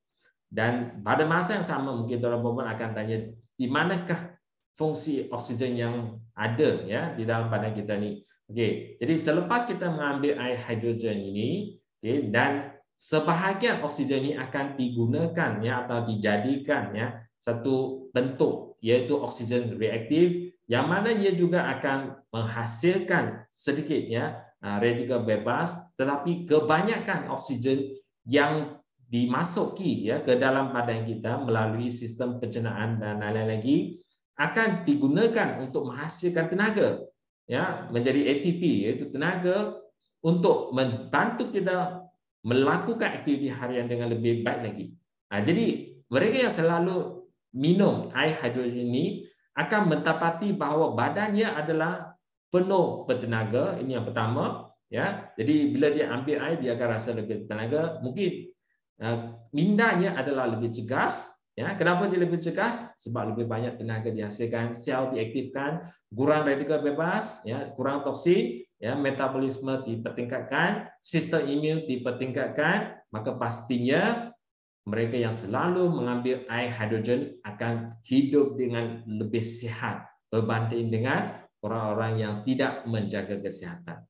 Dan pada masa yang sama mungkin tuan-tuan akan tanya di manakah fungsi oksigen yang ada ya di dalam badan kita ni. Okey, jadi selepas kita mengambil air hidrogen ini dan sebahagian oksigen ini akan digunakan ya atau dijadikan ya satu bentuk iaitu oksigen reaktif yang mana ia juga akan menghasilkan sedikit ya radikal bebas, tetapi kebanyakan oksigen yang dimasuki ya ke dalam badan kita melalui sistem pencernaan dan lain-lain lagi akan digunakan untuk menghasilkan tenaga ya menjadi ATP iaitu tenaga untuk membantu kita melakukan aktiviti harian dengan lebih baik lagi. Jadi mereka yang selalu minum air hidrogen ini akan mendapati bahawa badannya adalah penuh bertenaga. Ini yang pertama ya. Jadi bila dia ambil air dia akan rasa lebih bertenaga. Mungkin mindanya adalah lebih cegas. Ya, kenapa dia lebih cegas? Sebab lebih banyak tenaga dihasilkan, sel diaktifkan, kurang radikal bebas, ya, kurang toksin, ya, metabolisme dipertingkatkan, sistem imun dipertingkatkan, maka pastinya mereka yang selalu mengambil air hidrogen akan hidup dengan lebih sihat berbanding dengan orang-orang yang tidak menjaga kesihatan.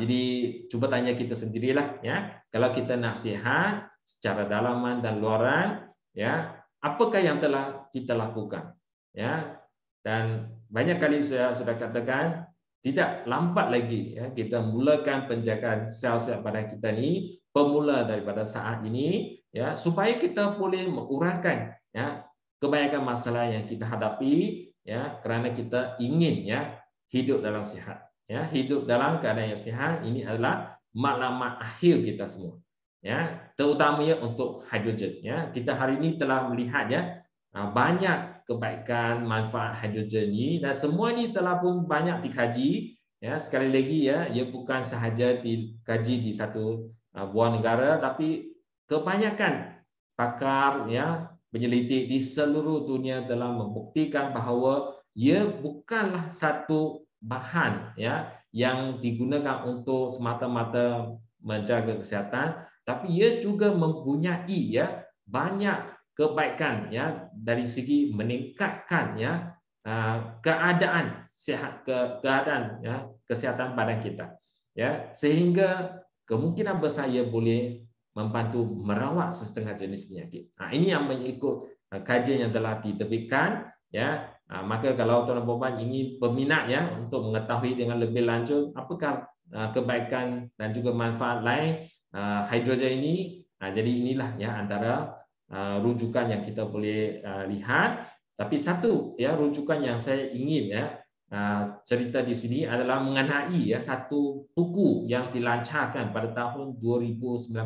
Jadi cuba tanya kita sendirilah, ya, kalau kita nak sihat secara dalaman dan luaran, ya, apakah yang telah kita lakukan, ya, dan banyak kali saya sudah katakan tidak lambat lagi ya kita mulakan penjagaan sel-sel badan kita ni bermula daripada saat ini ya supaya kita boleh mengurangkan ya kebanyakan masalah yang kita hadapi ya kerana kita ingin ya hidup dalam sihat ya hidup dalam keadaan yang sihat. Ini adalah matlamat akhir kita semua ya terutamanya untuk hidrogen ya. Kita hari ini telah melihat ya banyak kebaikan manfaat hidrogen ini dan semua ini telah pun banyak dikaji ya. Sekali lagi ya ia bukan sahaja dikaji di satu buah negara tapi kebanyakan pakar ya penyelidik di seluruh dunia telah membuktikan bahawa ia bukanlah satu bahan ya yang digunakan untuk semata-mata menjaga kesihatan, tapi ia juga mempunyai ya banyak kebaikan ya dari segi meningkatkan ya keadaan sihat keadaan ya kesihatan badan kita ya sehingga kemungkinan besar ia boleh membantu merawat setengah jenis penyakit. Ini yang mengikut kajian yang telah diterbitkan ya. Maka kalau tuan-tuan puan ingin berminat ya untuk mengetahui dengan lebih lanjut apakah kebaikan dan juga manfaat lain hidrogen ini, jadi inilah ya antara rujukan yang kita boleh lihat Tapi satu ya rujukan yang saya ingin ya cerita di sini adalah mengenai ya satu buku yang dilancarkan pada tahun 2019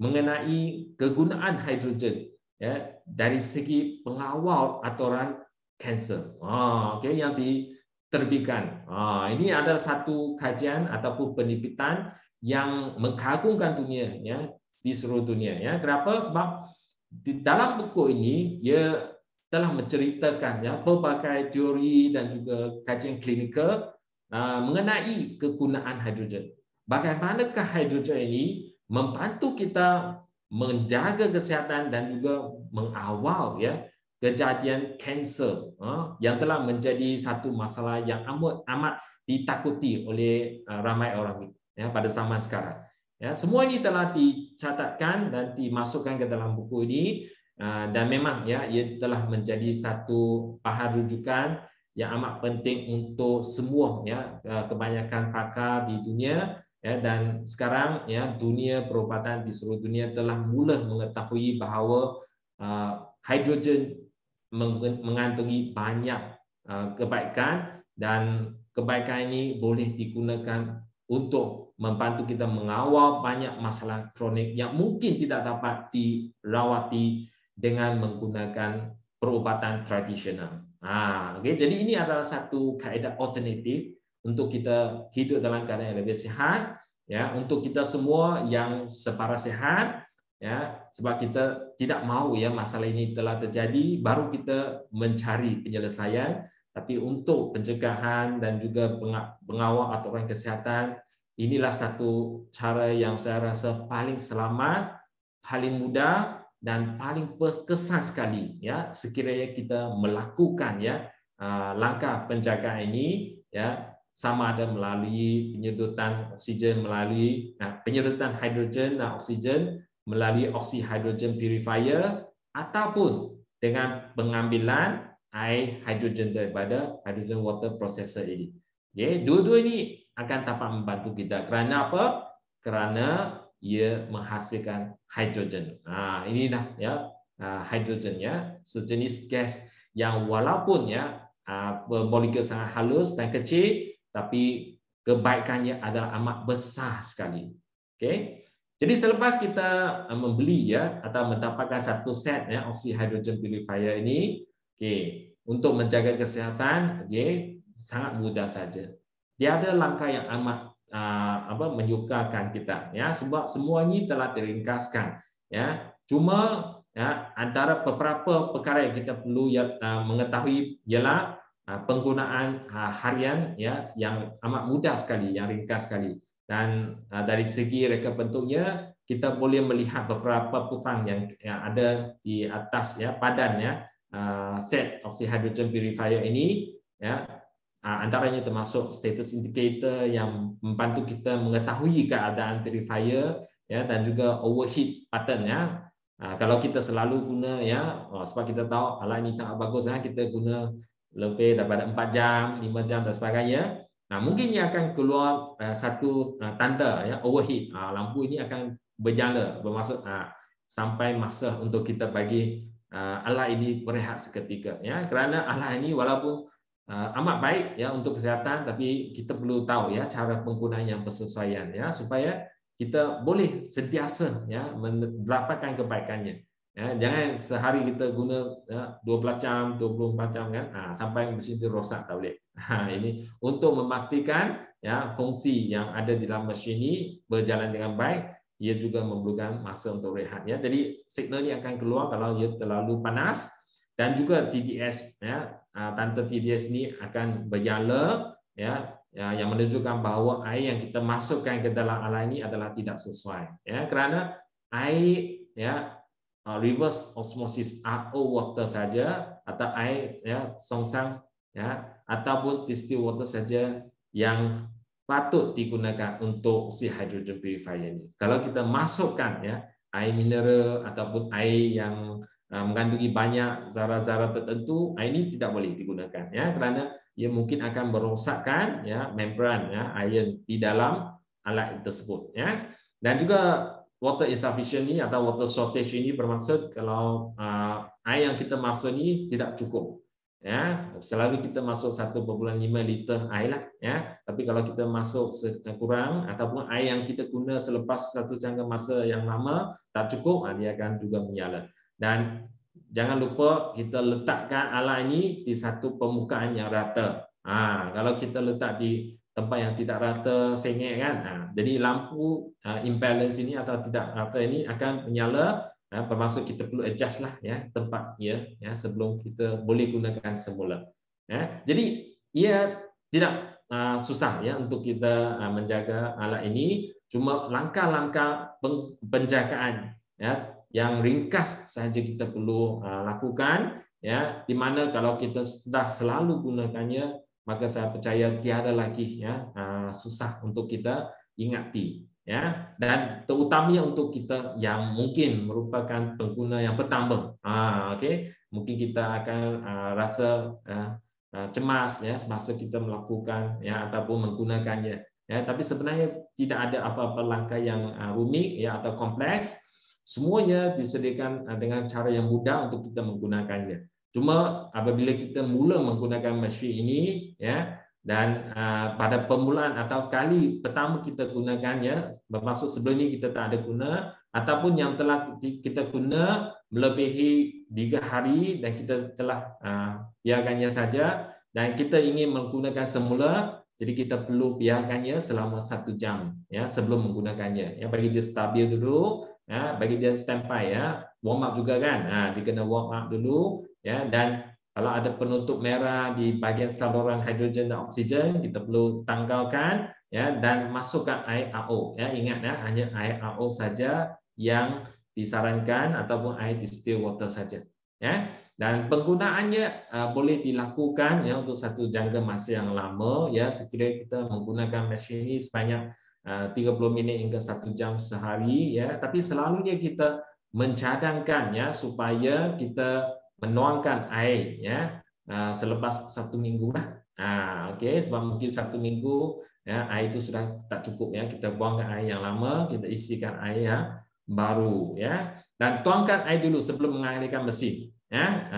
mengenai kegunaan hidrogen ya dari segi pengawal aturan kanser. Okay, yang diterbitkan. Ini adalah satu kajian ataupun penerbitan yang mengagumkan dunia ya di seluruh dunia ya. Kenapa? Sebab di dalam buku ini ia telah menceritakan ya pelbagai teori dan juga kajian klinikal mengenai kegunaan hidrogen. Bagaimanakah hidrogen ini membantu kita menjaga kesihatan dan juga mengawal ya kejadian kanser yang telah menjadi satu masalah yang amat ditakuti oleh ramai orang ya pada zaman sekarang. Ya, semua ini telah dicatatkan dan dimasukkan ke dalam buku ini dan memang ya ia telah menjadi satu bahan rujukan yang amat penting untuk semua ya kebanyakan pakar di dunia ya, dan sekarang ya dunia perubatan di seluruh dunia telah mula mengetahui bahawa hidrogen mengandungi banyak kebaikan dan kebaikan ini boleh digunakan untuk membantu kita mengawal banyak masalah kronik yang mungkin tidak dapat dirawati dengan menggunakan perubatan tradisional. Okay. Jadi ini adalah satu kaedah alternatif untuk kita hidup dalam keadaan yang lebih sihat, ya, untuk kita semua yang separas sehat, ya, sebab kita tidak mahu ya masalah ini telah terjadi, baru kita mencari penyelesaian. Tapi untuk pencegahan dan juga pengawal aturan kesihatan, inilah satu cara yang saya rasa paling selamat, paling mudah dan paling berkesan sekali ya sekiranya kita melakukan ya langkah penjagaan ini ya, sama ada melalui penyedotan oksigen melalui penyedotan hidrogen dan oksigen melalui oxyhydrogen purifier ataupun dengan pengambilan air hidrogen daripada hydrogen water processor ini. Okay, dua-dua ini akan dapat membantu kita. Kerana apa? Kerana ia menghasilkan hidrogen. Inilah ya hidrogen ya, sejenis gas yang walaupun ya molekul sangat halus dan kecil, tapi kebaikannya adalah amat besar sekali. Okey. Jadi selepas kita membeli ya atau mendapatkan satu set ya oxyhydrogen purifier ini, okey, untuk menjaga kesihatan, okey, sangat mudah saja. Tiada langkah yang amat menyukarkan kita ya, sebab semua ini telah diringkaskan ya. Cuma ya antara beberapa perkara yang kita perlu mengetahui ialah penggunaan harian ya yang amat mudah sekali, yang ringkas sekali, dan dari segi reka bentuknya kita boleh melihat beberapa putang yang ada di atas ya padan ya set oxyhydrogen purifier ini ya. Antaranya termasuk status indicator yang membantu kita mengetahui keadaan purifier ya, dan juga overheat button ya. Kalau kita selalu guna ya, sebab kita tahu alat ini sangat bagus ya, kita guna lebih daripada 4 jam, 5 jam dan sebagainya. Mungkin ia akan keluar satu tanda ya overheat. Lampu ini akan berjala bermaksud sampai masa untuk kita bagi alat ini berehat seketika ya, kerana alat ini walaupun amat baik ya untuk kesihatan, tapi kita perlu tahu ya cara penggunaan yang bersesuaian ya, supaya kita boleh sentiasa ya mendapatkan kebaikannya ya. Jangan sehari kita guna ya, 12 jam 24 jam kan sampai mesin itu rosak, tak boleh. Ini untuk memastikan ya fungsi yang ada di dalam mesin ini berjalan dengan baik, ia juga memerlukan masa untuk rehat ya. Jadi signal ini akan keluar kalau ia terlalu panas, dan juga TDS ya, tanda TDS ini akan berjala ya, yang menunjukkan bahawa air yang kita masukkan ke dalam alat ini adalah tidak sesuai ya, kerana air ya reverse osmosis RO water saja atau air ya songsang ya ataupun distilled water saja yang patut digunakan untuk si hydrogen purifier ini. Kalau kita masukkan ya air mineral ataupun air yang mengandungi banyak zarah-zarah tertentu, ini tidak boleh digunakan ya, kerana ia mungkin akan merosakkan ya membran ya ion di dalam alat tersebut ya. Dan juga water insufficient ni atau water shortage ini bermaksud kalau air yang kita masuk ni tidak cukup. Ya, selalu kita masuk 1,5 liter air lah, ya. Tapi kalau kita masuk kurang ataupun air yang kita guna selepas satu jangka masa yang lama tak cukup, dia akan juga menyala. Dan jangan lupa kita letakkan alat ini di satu permukaan yang rata. Kalau kita letak di tempat yang tidak rata, sengit kan, jadi lampu imbalance ini atau tidak rata ini akan menyala. Bermaksud kita perlu adjust lah ya tempat ya sebelum kita boleh gunakan semula. Jadi ia tidak susah ya untuk kita menjaga alat ini, cuma langkah-langkah penjagaan ya yang ringkas saja kita perlu lakukan ya, di mana kalau kita sudah selalu gunakannya maka saya percaya tiada lagi ya susah untuk kita ingati. Ya, dan terutamanya untuk kita yang mungkin merupakan pengguna yang pertama, mungkin kita akan rasa cemas ya semasa kita melakukan ya ataupun menggunakannya. Ya, tapi sebenarnya tidak ada apa-apa langkah yang rumit ya atau kompleks. Semuanya disediakan dengan cara yang mudah untuk kita menggunakannya. Cuma apabila kita mula menggunakan mesin ini, ya. Dan pada permulaan atau kali pertama kita gunakannya, bermaksud sebelum ini kita tak ada guna, ataupun yang telah kita guna melebihi 3 hari dan kita telah biarkannya saja, dan kita ingin menggunakan semula, jadi kita perlu biarkannya selama 1 jam ya sebelum menggunakannya. Ya, bagi dia stabil dulu, ya, bagi dia standby ya, warm up juga kan, dia kena warm up dulu ya, dan kalau ada penutup merah di bahagian saluran hidrogen dan oksigen, kita perlu tanggalkan ya dan masukkan air AO. Ya, ingat ya, hanya air AO saja yang disarankan ataupun air distilled water saja. Ya, dan penggunaannya boleh dilakukan ya untuk satu jangka masa yang lama ya, sekiranya kita menggunakan mesin ini sebanyak 30 minit hingga 1 jam sehari ya, tapi selalunya kita mencadangkan ya supaya kita menuangkan air ya selepas 1 minggu lah. Okey, sebab mungkin 1 minggu ya air itu sudah tak cukup ya, kita buangkan air yang lama, kita isikan air yang baru ya, dan tuangkan air dulu sebelum mengalirkan mesin ya.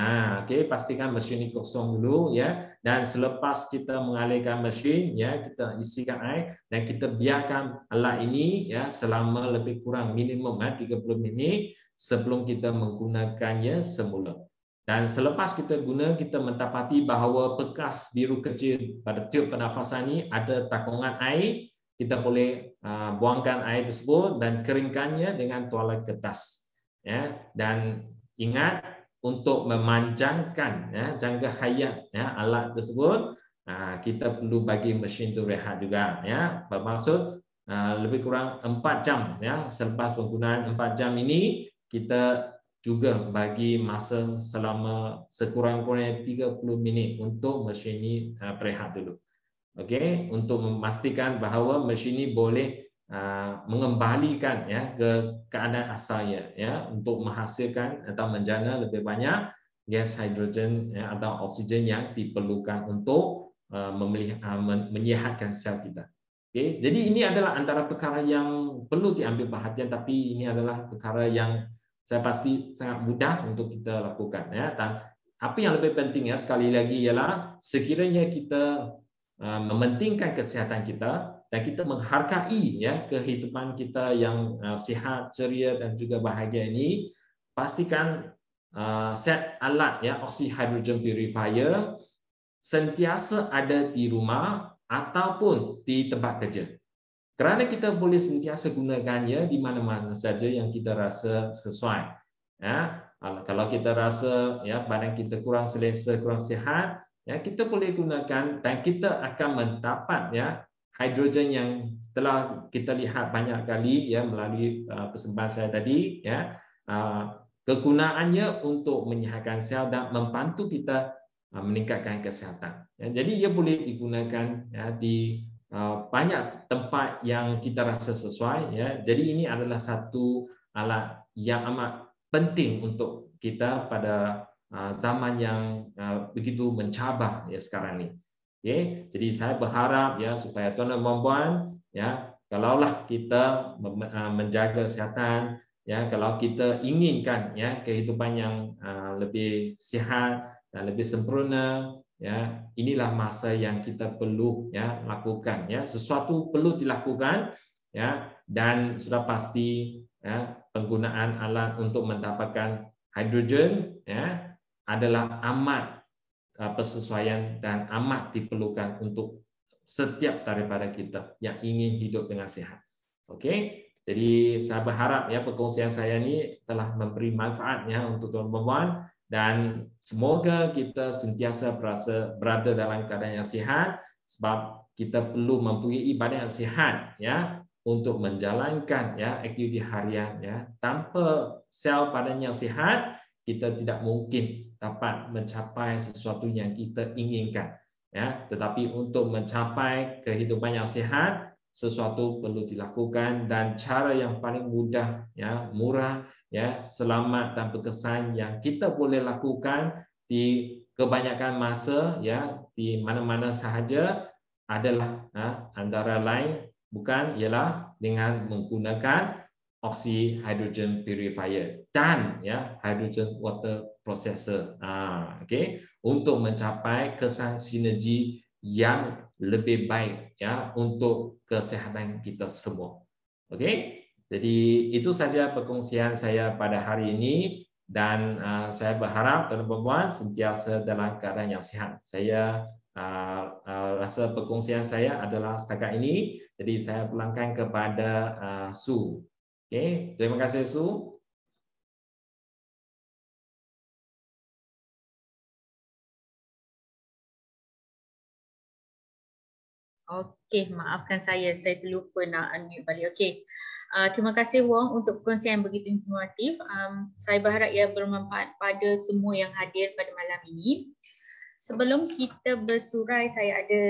Okey, pastikan mesin ini kosong dulu ya, dan selepas kita mengalirkan mesin ya, kita isikan air dan kita biarkan alat ini ya selama lebih kurang minimum 30 minit sebelum kita menggunakannya semula. Dan selepas kita guna, kita mendapati bahawa bekas biru kecil pada tiub pernafasan ini ada takungan air, kita boleh buangkan air tersebut dan keringkannya dengan tualet kertas. Ya, dan ingat untuk memanjangkan ya jangka hayat ya alat tersebut, kita perlu bagi mesin itu rehat juga ya. Bermaksud lebih kurang 4 jam ya, selepas penggunaan 4 jam ini kita juga bagi masa selama sekurang-kurangnya 30 minit untuk mesin ini berehat dulu. Okey, untuk memastikan bahawa mesin ini boleh mengembalikan ya ke keadaan asalnya ya, untuk menghasilkan atau menjana lebih banyak gas hidrogen ya, atau oksigen yang diperlukan untuk menyihatkan sel kita. Okey, jadi ini adalah antara perkara yang perlu diambil perhatian, tapi ini adalah perkara yang saya pasti sangat mudah untuk kita lakukan ya. Dan apa yang lebih penting ya sekali lagi ialah sekiranya kita mementingkan kesihatan kita dan kita menghargai ya kehidupan kita yang sihat, ceria dan juga bahagia ini, pastikan set alat ya oxy hydrogen purifier sentiasa ada di rumah ataupun di tempat kerja. Kerana kita boleh sentiasa gunakannya di mana-mana saja yang kita rasa sesuai. Ya, kalau kita rasa ya badan kita kurang selesa, kurang sihat, ya kita boleh gunakan dan kita akan mendapat ya hidrogen yang telah kita lihat banyak kali ya melalui persembahan saya tadi ya. Kegunaannya untuk menyihatkan sel dan membantu kita meningkatkan kesihatan. Ya, jadi ia boleh digunakan ya di banyak tempat yang kita rasa sesuai ya. Jadi ini adalah satu alat yang amat penting untuk kita pada zaman yang begitu mencabar ya sekarang ini. Okay? Jadi saya berharap ya supaya tuan dan puan-puan ya kalaulah kita menjaga kesihatan, ya, kalau kita inginkan ya kehidupan yang lebih sihat dan lebih sempurna, ya, inilah masa yang kita perlu ya lakukan, ya, sesuatu perlu dilakukan, ya, dan sudah pasti ya penggunaan alat untuk mendapatkan hidrogen ya adalah amat persesuaian dan amat diperlukan untuk setiap daripada kita yang ingin hidup dengan sehat. Okey, jadi saya berharap ya perkongsian saya ini telah memberi manfaat ya untuk tuan-tuan dan semoga kita sentiasa berada dalam keadaan yang sihat sebab kita perlu mempunyai badan yang sihat ya untuk menjalankan ya aktiviti harian ya. Tanpa sel badan yang sihat kita tidak mungkin dapat mencapai sesuatu yang kita inginkan. Ya, tetapi untuk mencapai kehidupan yang sehat, sesuatu perlu dilakukan dan cara yang paling mudah, ya, murah, ya, selamat dan berkesan yang kita boleh lakukan di kebanyakan masa, ya, di mana-mana sahaja adalah antara lain bukan ialah dengan menggunakan oxy hydrogen purifier dan ya hydrogen water processor. Okey, untuk mencapai kesan sinergi yang lebih baik ya untuk kesihatan kita semua. Okey, jadi itu saja perkongsian saya pada hari ini dan saya berharap tuan-tuan sentiasa dalam keadaan yang sihat. Saya rasa perkongsian saya adalah setakat ini, jadi saya pulangkan kepada Su. Okey, terima kasih Su. Okey, maafkan saya terlupa nak unmute balik. Okey. Terima kasih Wong untuk perkongsian yang begitu informatif. Saya berharap ia bermanfaat pada semua yang hadir pada malam ini. Sebelum kita bersurai, saya ada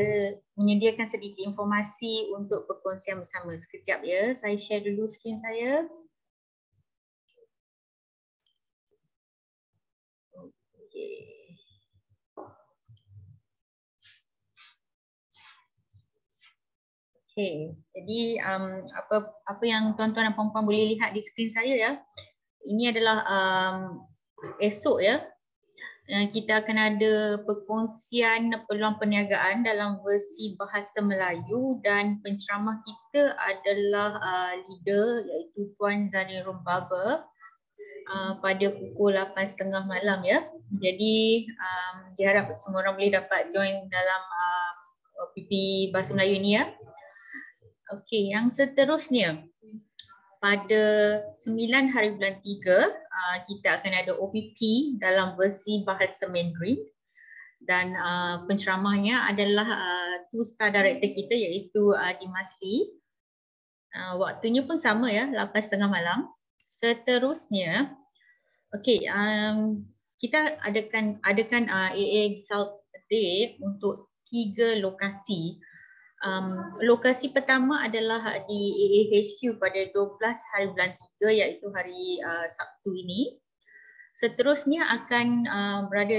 menyediakan sedikit informasi untuk perkongsian bersama. Sekejap ya, saya share dulu skrin saya. Okey. Okay, jadi apa yang tuan-tuan dan puan-puan boleh lihat di skrin saya ya. Ini adalah esok ya. Kita akan ada perkongsian peluang perniagaan dalam versi bahasa Melayu dan penceramah kita adalah leader iaitu Tuan Zarinul Baba pada pukul 8.30 malam ya. Jadi diharap semua orang boleh dapat join dalam PP Bahasa Melayu ini ya. Okey, yang seterusnya pada 9 hari bulan 3 kita akan ada OPP dalam versi bahasa Mandarin dan penceramahnya adalah two-star director kita iaitu Dimas Lee. Waktunya pun sama ya, 8.30 malam. Seterusnya, okey, kita adakan AA Health Day untuk 3 lokasi. Lokasi pertama adalah di AAHQ pada 12 hari bulan 3 iaitu hari Sabtu ini. Seterusnya akan berada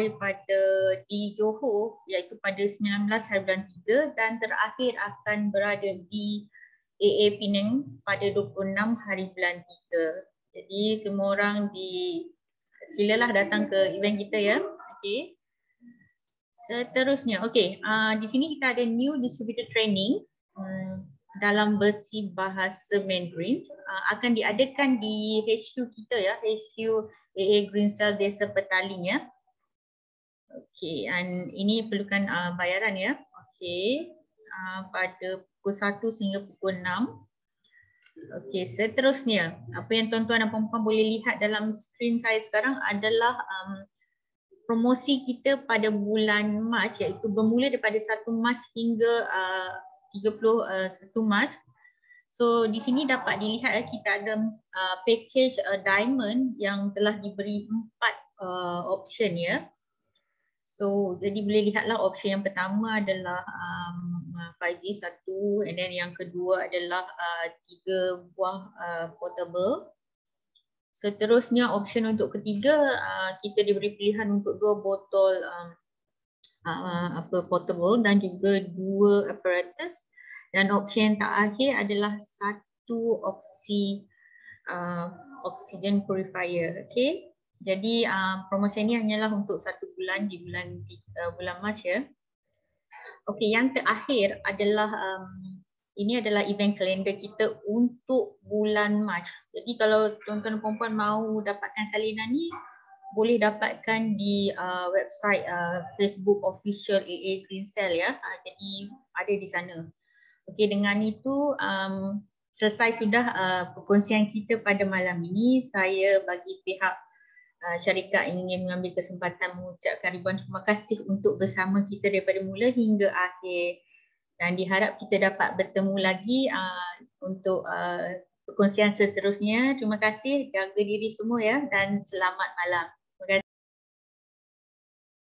di Johor iaitu pada 19 hari bulan 3 dan terakhir akan berada di AA Penang pada 26 hari bulan 3. Jadi semua orang silalah datang ke event kita ya. Okey. Seterusnya, okey, di sini kita ada new distributor training dalam versi bahasa Mandarin akan diadakan di HQ kita ya, HQ AA Greensell Desa Petaling ya. Okey, dan ini perlukan bayaran ya. Okey, pada pukul 1 sehingga pukul 6. Okey, seterusnya, apa yang tuan-tuan dan puan-puan boleh lihat dalam skrin saya sekarang adalah promosi kita pada bulan Mac iaitu bermula daripada 1 Mac hingga 31 Mac. So di sini dapat dilihat kita ada package diamond yang telah diberi 4 option ya. So jadi boleh lihatlah option yang pertama adalah 5G 1 and then yang kedua adalah 3 buah portable. Seterusnya option untuk ketiga kita diberi pilihan untuk 2 botol portable dan juga 2 apparatus. Dan opsi yang terakhir adalah satu opsi oxygen purifier. Okay. Jadi promosi ini hanyalah untuk 1 bulan di bulan Mac ya. Okey, yang terakhir adalah ini adalah event kalender kita untuk bulan Mac. Jadi kalau tuan-tuan dan puan-puan mahu dapatkan salinan ni, boleh dapatkan di website Facebook official AA Green Cell ya. Jadi ada di sana. Okey, dengan itu selesai sudah perkongsian kita pada malam ini. Saya bagi pihak syarikat ingin mengambil kesempatan mengucapkan ribuan terima kasih untuk bersama kita daripada mula hingga akhir, dan diharap kita dapat bertemu lagi untuk perkongsian seterusnya. Terima kasih, jaga diri semua ya, dan selamat malam.